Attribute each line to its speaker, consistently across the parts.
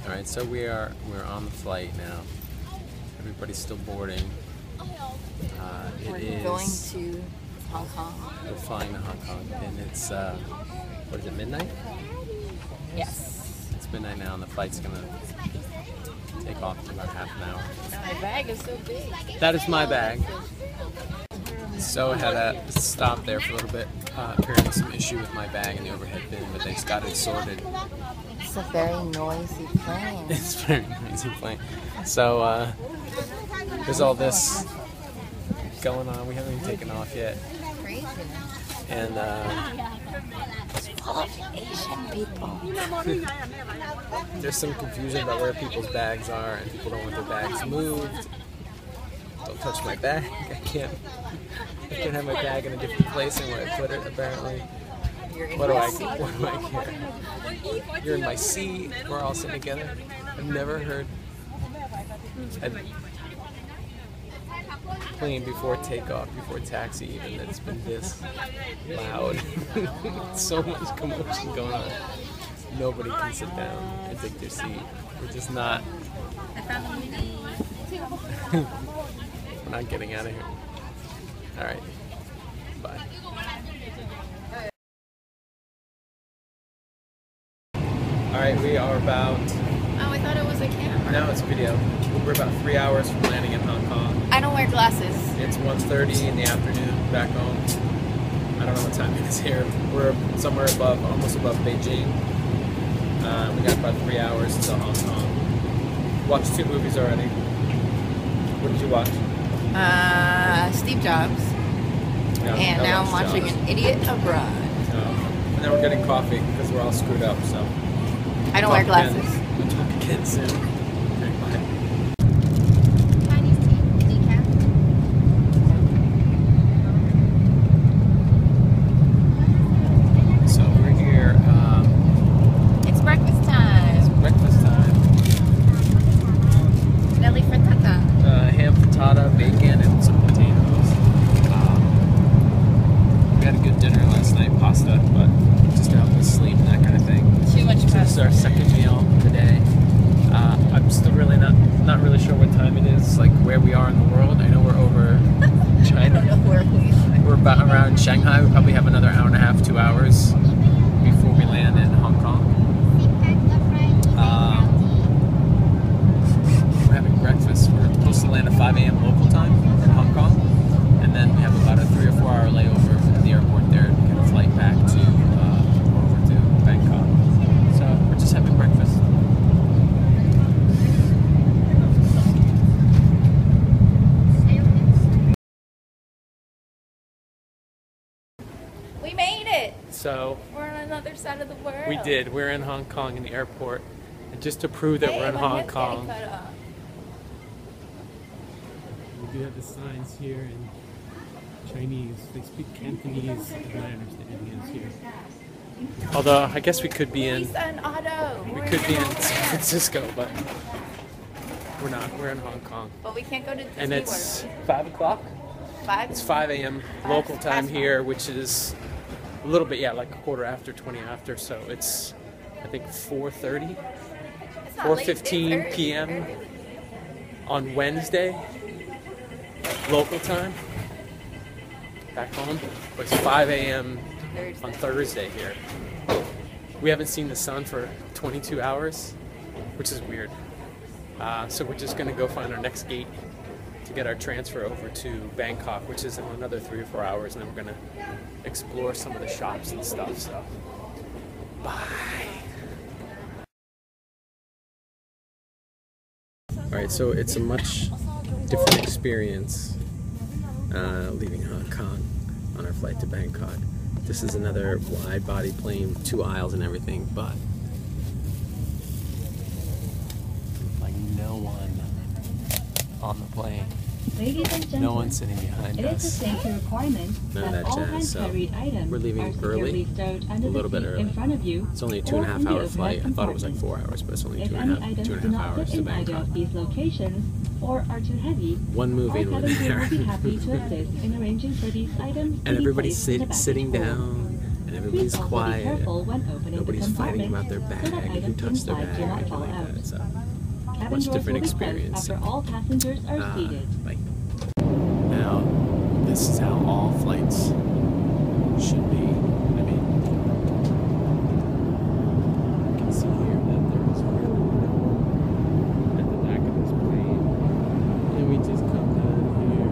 Speaker 1: Alright, so we're on the flight now. Everybody's still boarding.
Speaker 2: We're going to Hong Kong.
Speaker 1: We're flying to Hong Kong, and it's what is it, midnight?
Speaker 2: Yes.
Speaker 1: It's midnight now, and the flight's gonna take off in about half an hour.
Speaker 2: My bag is so big.
Speaker 1: That is my bag. So I had to stop there for a little bit. Apparently some issue with my bag in the overhead bin, but they just got it sorted.
Speaker 2: It's a very noisy plane.
Speaker 1: It's very noisy plane. So there's all this going on. We haven't even taken off yet.
Speaker 2: Crazy.
Speaker 1: And
Speaker 2: Full of Asian people.
Speaker 1: there's some confusion about where people's bags are, and people don't want their bags moved. Don't touch my bag. I can't have my bag in a different place than where I put it, apparently. What do I care? You're in my seat. We're all sitting together. I've never heard a plane before takeoff, before taxi even, that's been this loud. So much commotion going on. Nobody can sit down and take their seat. We're just not. We're not getting out of here. Alright. Bye. Alright, we are about...
Speaker 2: Oh, I thought it was a camera.
Speaker 1: No, it's video. We're about 3 hours from landing in Hong Kong.
Speaker 2: I don't wear glasses.
Speaker 1: It's 1:30 in the afternoon back home. I don't know what time it is here. We're somewhere above, almost above Beijing. We got about 3 hours to Hong Kong. Watched 2 movies already. What did you watch?
Speaker 2: Steve Jobs.
Speaker 1: Yeah,
Speaker 2: And now I'm watching
Speaker 1: Jaws.
Speaker 2: An Idiot Abroad.
Speaker 1: And then we're getting coffee because we're all screwed up, so.
Speaker 2: I don't wear glasses.
Speaker 1: We'll talk again soon. Okay, bye.
Speaker 2: Chinese tea, decaf.
Speaker 1: So we're here.
Speaker 2: It's breakfast time.
Speaker 1: Breakfast time.
Speaker 2: Deli frittata.
Speaker 1: Ham frittata, bacon, and some potatoes. We had a good dinner last night, pasta, but just to help us sleep and that kind of thing.
Speaker 2: Too much
Speaker 1: So this is our second meal today. I'm still really not really sure what time it is, like where we are in the world. I know we're over China.
Speaker 2: I don't know where we are.
Speaker 1: We're about around Shanghai. We probably have another hour and a half, 2 hours before we land in Hong Kong. We're having breakfast. We're supposed to land at 5 a.m. local time in Hong Kong, and then we have about a 3 or 4 hour layover at the airport there to get a flight back to over to Bangkok. So we're just having breakfast.
Speaker 2: We made it.
Speaker 1: So
Speaker 2: We're on another side of the world.
Speaker 1: we did. We're in Hong Kong in the airport, and just to prove that
Speaker 2: Hey,
Speaker 1: we're in
Speaker 2: my
Speaker 1: Hong
Speaker 2: head's getting
Speaker 1: Kong.
Speaker 2: cut off.
Speaker 1: We do have the signs here in Chinese. They speak Cantonese, and my understanding is here. Although I guess we could be in
Speaker 2: Nissan Auto.
Speaker 1: we
Speaker 2: We're
Speaker 1: could be in
Speaker 2: Hong
Speaker 1: San
Speaker 2: Kong.
Speaker 1: Francisco, but we're not. We're in Hong Kong,
Speaker 2: But we can't go to Disney
Speaker 1: and it's
Speaker 2: World.
Speaker 1: 5 o'clock.
Speaker 2: 5?
Speaker 1: It's 5 a.m. local time
Speaker 2: Fast.
Speaker 1: here, which is a little bit, yeah, like a quarter after, 20 after. So it's I think 4:30.
Speaker 2: It's not late, it's
Speaker 1: 4:15
Speaker 2: early.
Speaker 1: p.m.
Speaker 2: Early.
Speaker 1: on Wednesday, local time, back home. But it's 5 a.m. on Thursday here. We haven't seen the sun for 22 hours, which is weird. So we're just gonna go find our next gate to get our transfer over to Bangkok, which is in another 3 or 4 hours, and then we're gonna explore some of the shops and stuff. So, bye. Alright, so it's a much different experience leaving Hong Kong on our flight to Bangkok. This is another wide-body plane, 2 aisles and everything, but like no one on the plane.
Speaker 3: Ladies and gentlemen,
Speaker 1: No one sitting behind
Speaker 3: it is a
Speaker 1: us.
Speaker 3: safety requirement
Speaker 1: None of
Speaker 3: that
Speaker 1: that
Speaker 3: all
Speaker 1: jazz, so
Speaker 3: hand-carried items
Speaker 1: we're leaving
Speaker 3: are securely
Speaker 1: early,
Speaker 3: stowed
Speaker 1: a
Speaker 3: under the
Speaker 1: little bit
Speaker 3: seat
Speaker 1: early.
Speaker 3: in front of you.
Speaker 1: It's only a
Speaker 3: or in
Speaker 1: 2.5
Speaker 3: the
Speaker 1: hour
Speaker 3: overhead
Speaker 1: flight. I thought it was like
Speaker 3: compartment.
Speaker 1: 4 hours, but it's only
Speaker 3: If
Speaker 1: two
Speaker 3: any
Speaker 1: and
Speaker 3: items
Speaker 1: a
Speaker 3: do
Speaker 1: half
Speaker 3: not
Speaker 1: hours
Speaker 3: fit
Speaker 1: to
Speaker 3: in either
Speaker 1: Bangkok.
Speaker 3: of these locations or are too heavy,
Speaker 1: One movie and
Speaker 3: our
Speaker 1: we're
Speaker 3: cabin crew
Speaker 1: there.
Speaker 3: will be happy to assist in arranging for these items to
Speaker 1: And
Speaker 3: be
Speaker 1: everybody's
Speaker 3: placed in the baggage
Speaker 1: sitting
Speaker 3: hold.
Speaker 1: down and everybody's
Speaker 3: Please also be
Speaker 1: quiet.
Speaker 3: careful when opening
Speaker 1: Nobody's
Speaker 3: the
Speaker 1: fighting
Speaker 3: compartment
Speaker 1: about their
Speaker 3: so that
Speaker 1: bag, who
Speaker 3: items
Speaker 1: touched their
Speaker 3: inside
Speaker 1: bag,
Speaker 3: do
Speaker 1: or
Speaker 3: not
Speaker 1: anything
Speaker 3: fall
Speaker 1: like
Speaker 3: out.
Speaker 1: that. So,
Speaker 3: Cabin
Speaker 1: much
Speaker 3: doors
Speaker 1: different
Speaker 3: will be closed
Speaker 1: experience.
Speaker 3: after all passengers are seated.
Speaker 1: Bye. Now, this is how all flights should be. I mean, you can see here that there is really no one at the back of this plane. And we just come down here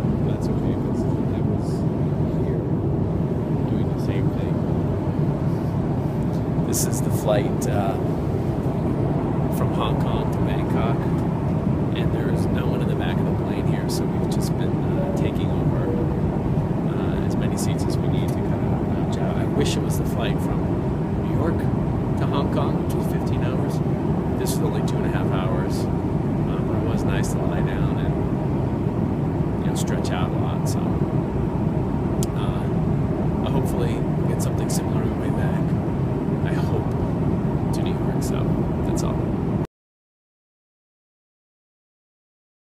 Speaker 1: and that's okay because I was here doing the same thing. This is the flight from Hong Kong to Bangkok, and there is no one in the back of the plane here, so we've just been taking over as many seats as we need to kind of lounge out. I wish it was the flight from New York to Hong Kong, which was 15 hours. This was only 2.5 hours, but it was nice to lie down and stretch out a lot. So